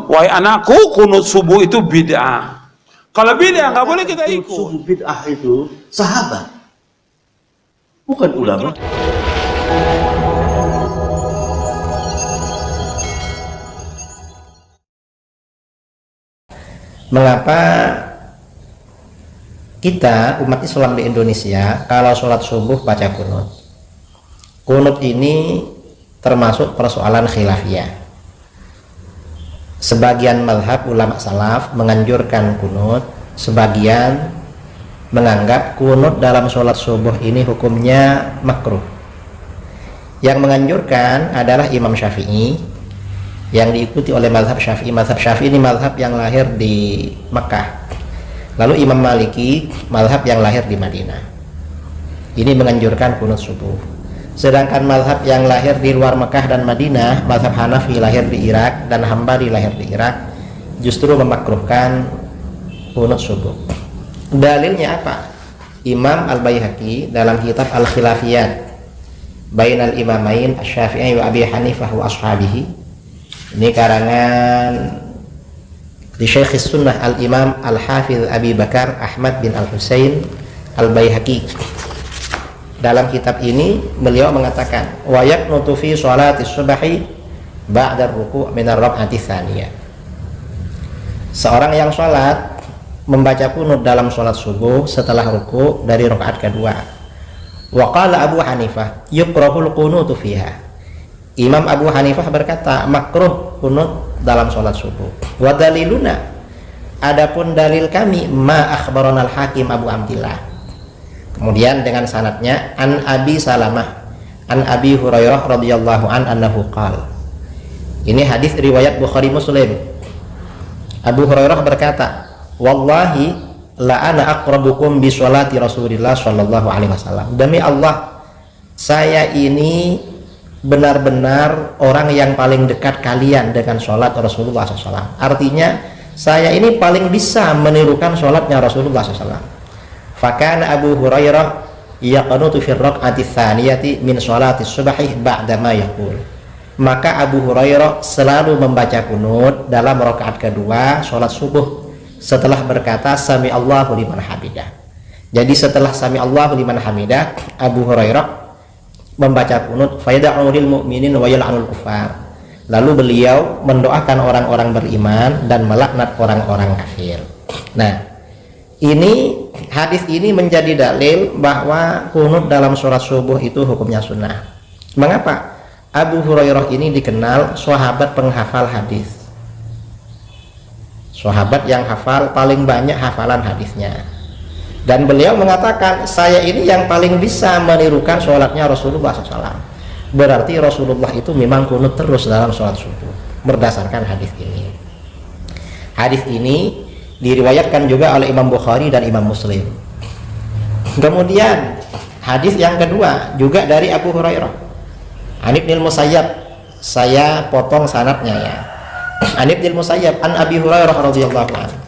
Wahai anakku, kunut subuh itu bid'ah. Kalau bid'ah nggak boleh kita ikut. Subuh bid'ah itu sahabat, bukan ulama. Mengapa kita umat Islam di Indonesia kalau sholat subuh baca kunut? Kunut ini termasuk persoalan khilafiyah. Sebagian mazhab ulama salaf menganjurkan kunut, sebagian menganggap kunut dalam sholat subuh ini hukumnya makruh. Yang menganjurkan adalah Imam Syafi'i, yang diikuti oleh mazhab Syafi'i. Mazhab Syafi'i ini mazhab yang lahir di Mekah. Lalu Imam Maliki, mazhab yang lahir di Madinah. Ini menganjurkan kunut subuh. Sedangkan mazhab yang lahir di luar Mekah dan Madinah, mazhab Hanafi lahir di Irak dan Hambali lahir di Irak, justru memakruhkan kunut subuh. Dalilnya apa? Imam Al-Baihaqi dalam kitab Al-Khilafiyat Bainal Imamain Asy-Syafi'i wa Abi Hanifah wa ashabihi, ini karangan di Syekhis Sunnah Al-Imam Al-Hafiz Abi Bakar Ahmad bin Al-Husain Al-Baihaqi. Dalam kitab ini beliau mengatakan wa yaqnutu fi sholatis subhi ba'da ruku' min ar-rak'ati tsaniyah. Seorang yang sholat membaca kunut dalam sholat subuh setelah ruku' dari rakaat kedua. Wa qala Abu Hanifah yukrahul qunutu fiha. Imam Abu Hanifah berkata makruh kunut dalam sholat subuh. Wa daliluna, adapun dalil kami ma akhbarana al-Hakim Abu Abdillah. Kemudian dengan sanadnya an Abi Salamah an Abi Hurairah radhiyallahu an annahu qala. Ini hadis riwayat Bukhari Muslim. Abu Hurairah berkata, wallahi la ana aqrabukum bi sholati Rasulillah sallallahu alaihi wasallam. Demi Allah, saya ini benar-benar orang yang paling dekat kalian dengan sholat Rasulullah SAW. Artinya saya ini paling bisa menirukan sholatnya Rasulullah SAW. Fakana Abu Hurairah yaqnutu fi rak'ati tsaniyati min sholati subhi ba'da ma yaqul. Maka Abu Hurairah selalu membaca kunut dalam rakaat kedua sholat subuh setelah berkata sami Allahu liman hamidah. Jadi setelah sami Allahu liman hamidah, Abu Hurairah membaca kunut fayad'u lil mu'minin wa yal'anul kufar. Lalu beliau mendoakan orang-orang beriman dan melaknat orang-orang kafir. Nah, ini hadis ini menjadi dalil bahwa kunut dalam sholat subuh itu hukumnya sunnah. Mengapa? Abu Hurairah ini dikenal sahabat penghafal hadis, sahabat yang hafal paling banyak hafalan hadisnya. Dan beliau mengatakan saya ini yang paling bisa menirukan sholatnya Rasulullah SAW. Berarti Rasulullah itu memang kunut terus dalam sholat subuh berdasarkan hadis ini. Hadis ini diriwayatkan juga oleh Imam Bukhari dan Imam Muslim. Kemudian hadis yang kedua juga dari Abu Hurairah. An Ibnul Musayyab, saya potong sanadnya ya. An Ibnul Musayyab an Abi Hurairah radhiyallahu anhu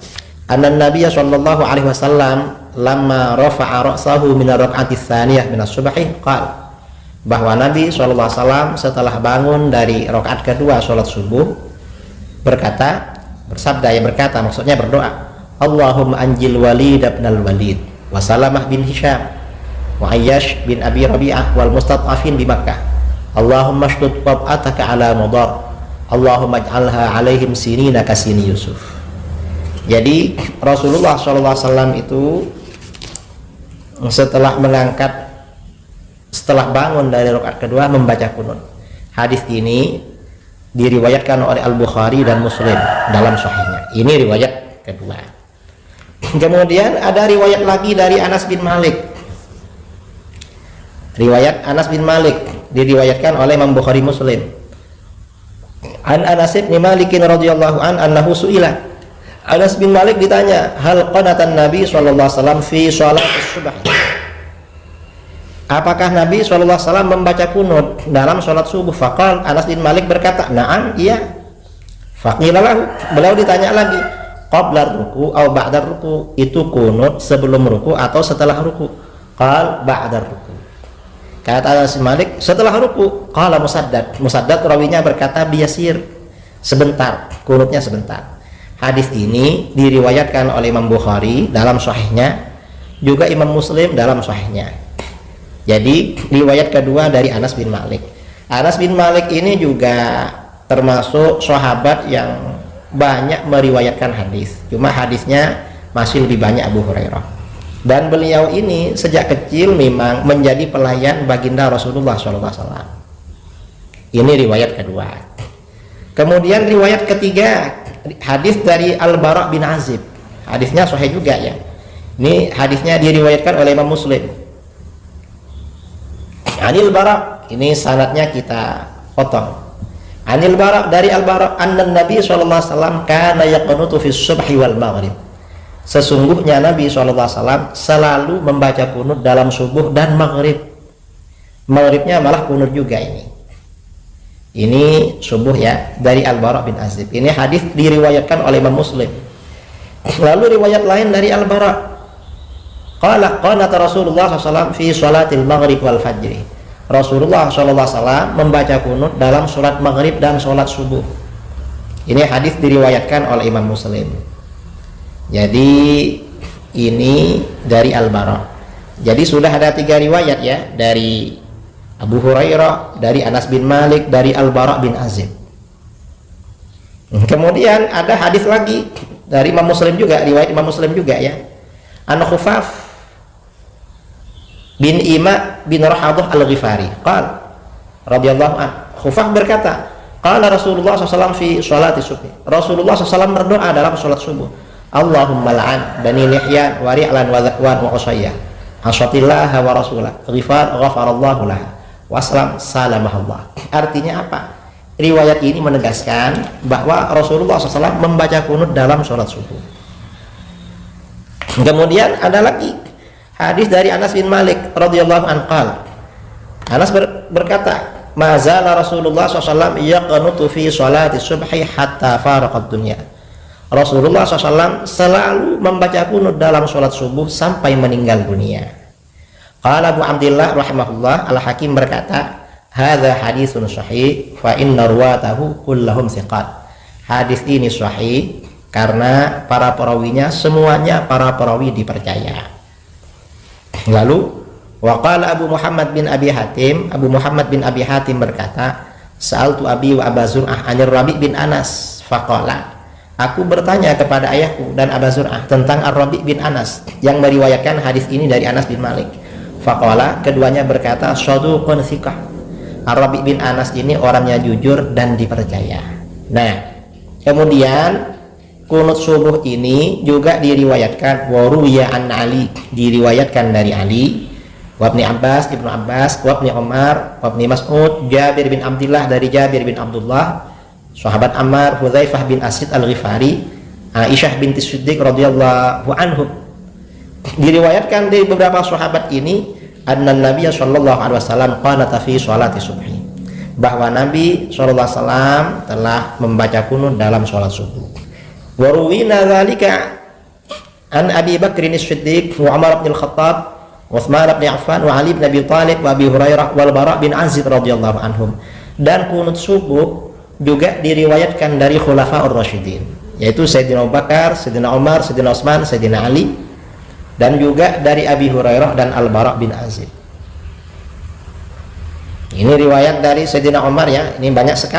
anna Nabiy sallallahu alaihi wasallam lamma rafa'a ra'sahu min ar-rak'ati tsaniyah min as-subhi qala, bahwa Nabi sallallahu alaihi wasallam setelah bangun dari rakaat kedua salat subuh berkata, maksudnya berdoa, Allahumma anjil Walid bin al-Walid wa Salamah bin Hisham wa Ayyash bin Abi Rabi'ah wal mustad'afin di Makkah. Allahumma shdud qab'ataka ala mudar. Allahumma ij'alha alaihim sinina kasini Yusuf. Jadi Rasulullah SAW itu setelah bangun dari rakaat kedua membaca kunut. Hadis ini diriwayatkan oleh Al-Bukhari dan Muslim dalam sahihnya. Ini riwayat kedua. Kemudian ada riwayat lagi dari Anas bin Malik. Riwayat Anas bin Malik diriwayatkan oleh Imam Bukhari Muslim. An Anas bin Malik radhiyallahu an annahu su'ila. Anas bin Malik ditanya, hal qanatan Nabi sallallahu alaihi wasallam fi sholatis subh? Apakah Nabi SAW membaca kunut dalam sholat subuh? Faqal, Anas bin Malik berkata, na'am, iya. Faqilalahu, beliau ditanya lagi, qabla ruku atau ba'da ruku, itu kunut sebelum ruku atau setelah ruku? Qal ba'da ruku. Kata Anas bin Malik, setelah ruku. Qala Musaddad, Musaddad rawinya berkata biyasir, sebentar, kunutnya sebentar. Hadis ini diriwayatkan oleh Imam Bukhari dalam sahihnya, juga Imam Muslim dalam sahihnya. Jadi riwayat kedua dari Anas bin Malik. Anas bin Malik ini juga termasuk sahabat yang banyak meriwayatkan hadis, cuma hadisnya masih lebih banyak Abu Hurairah. Dan beliau ini sejak kecil memang menjadi pelayan baginda Rasulullah SAW. Ini riwayat kedua. Kemudian riwayat ketiga, hadis dari Al-Bara' bin Azib. Hadisnya sahih juga ya. Ini hadisnya diriwayatkan oleh Imam Muslim. Anil Bara', ini sanadnya kita potong. Anil Bara', dari Al-Bara', anna Nabi SAW kana yaqnutu fi subhi wal maghrib. Sesungguhnya Nabi SAW selalu membaca kunut dalam subuh dan maghrib. Maghribnya malah kunut juga ini. Ini subuh ya, dari Al-Bara' bin Azib. Ini hadis diriwayatkan oleh Imam Muslim. Lalu riwayat lain dari Al-Bara', qala qanata Rasulullah SAW fi sholatil maghrib wal fajri. Rasulullah SAW membaca kunut dalam sholat maghrib dan sholat subuh. Ini hadis diriwayatkan oleh Imam Muslim. Jadi ini dari Al-Bara'. Jadi sudah ada 3 riwayat ya, dari Abu Hurairah, dari Anas bin Malik, dari Al-Bara' bin Azib. Kemudian ada hadis lagi dari Imam Muslim juga, riwayat Imam Muslim juga ya. An Khufaf bin Ima bin Rahadah Al-Ghifari qala radhiyallahu an, Khufaf berkata, qala Rasulullah SAW fi sholati subhi. Rasulullah SAW berdoa dalam sholat subuh, Allahumma la'an Bani Lihyan wa Ri'lan wa Zakwan wa Usayyah asatillaha wa rasulah ghifar ghafarallahu laha wassalam salamahallah. Artinya apa? Riwayat ini menegaskan bahwa Rasulullah SAW membaca kunut dalam sholat subuh. Kemudian ada lagi hadis dari Anas bin Malik radhiyallahu anhu qala, Anas berkata, mazala Rasulullah SAW yaqnutu fi sholati subhi hatta faraqad dunya. Rasulullah SAW selalu membaca kunut dalam sholat subuh sampai meninggal dunia. Qala Abu Abdillah rahimahullah, Al-Hakim berkata, hadza haditsun sahih fa inna ruwatahu kullahum thiqat. Hadis ini sahih karena para perawinya semuanya para perawi dipercaya. Lalu waqala Abu Muhammad bin Abi Hatim, Abu Muhammad bin Abi Hatim berkata, sa'altu Abi wa Aba Zur'ah anir Rabi' bin Anas faqala, aku bertanya kepada ayahku dan Aba Zur'ah tentang Ar-Rabi' bin Anas yang meriwayatkan hadis ini dari Anas bin Malik. Faqala, keduanya berkata, shaduqun thiqah. Ar-Rabi' bin Anas ini orangnya jujur dan dipercaya. Nah, kemudian kunut subuh ini juga diriwayatkan waruya an Ali, diriwayatkan dari Ali, wabni Abbas, Ibnu Abbas, wabni Umar, wabni Mas'ud, Jabir bin Abdullah dari Jabir bin Abdullah, sahabat Ammar, Hudzaifah bin Asid Al-Ghifari, Aisyah binti Siddiq radhiyallahu anhu. Diriwayatkan dari beberapa sahabat ini, anna Nabi sallallahu alaihi wasallam qanata fi sholati subhi, bahwa Nabi sallallahu alaihi wasallam telah membaca kunut dalam sholat subuh. Wa ruwina dzalika an Abi Bakr as-Siddiq wa Umar bin Al-Khattab, Utsman bin Affan wa Ali bin Abi Thalib wa Abi Hurairah wal Bara' bin Azib radhiyallahu anhum. Dan kunut subuh juga diriwayatkan dari Khulafaur Rasyidin, yaitu Sayyidina Abu Bakar, Sayyidina Umar, Sayyidina Utsman, Sayyidina Ali, dan juga dari Abi Hurairah dan Al-Bara' bin Azib. Ini riwayat dari Sayyidina Umar ya, ini banyak sekali.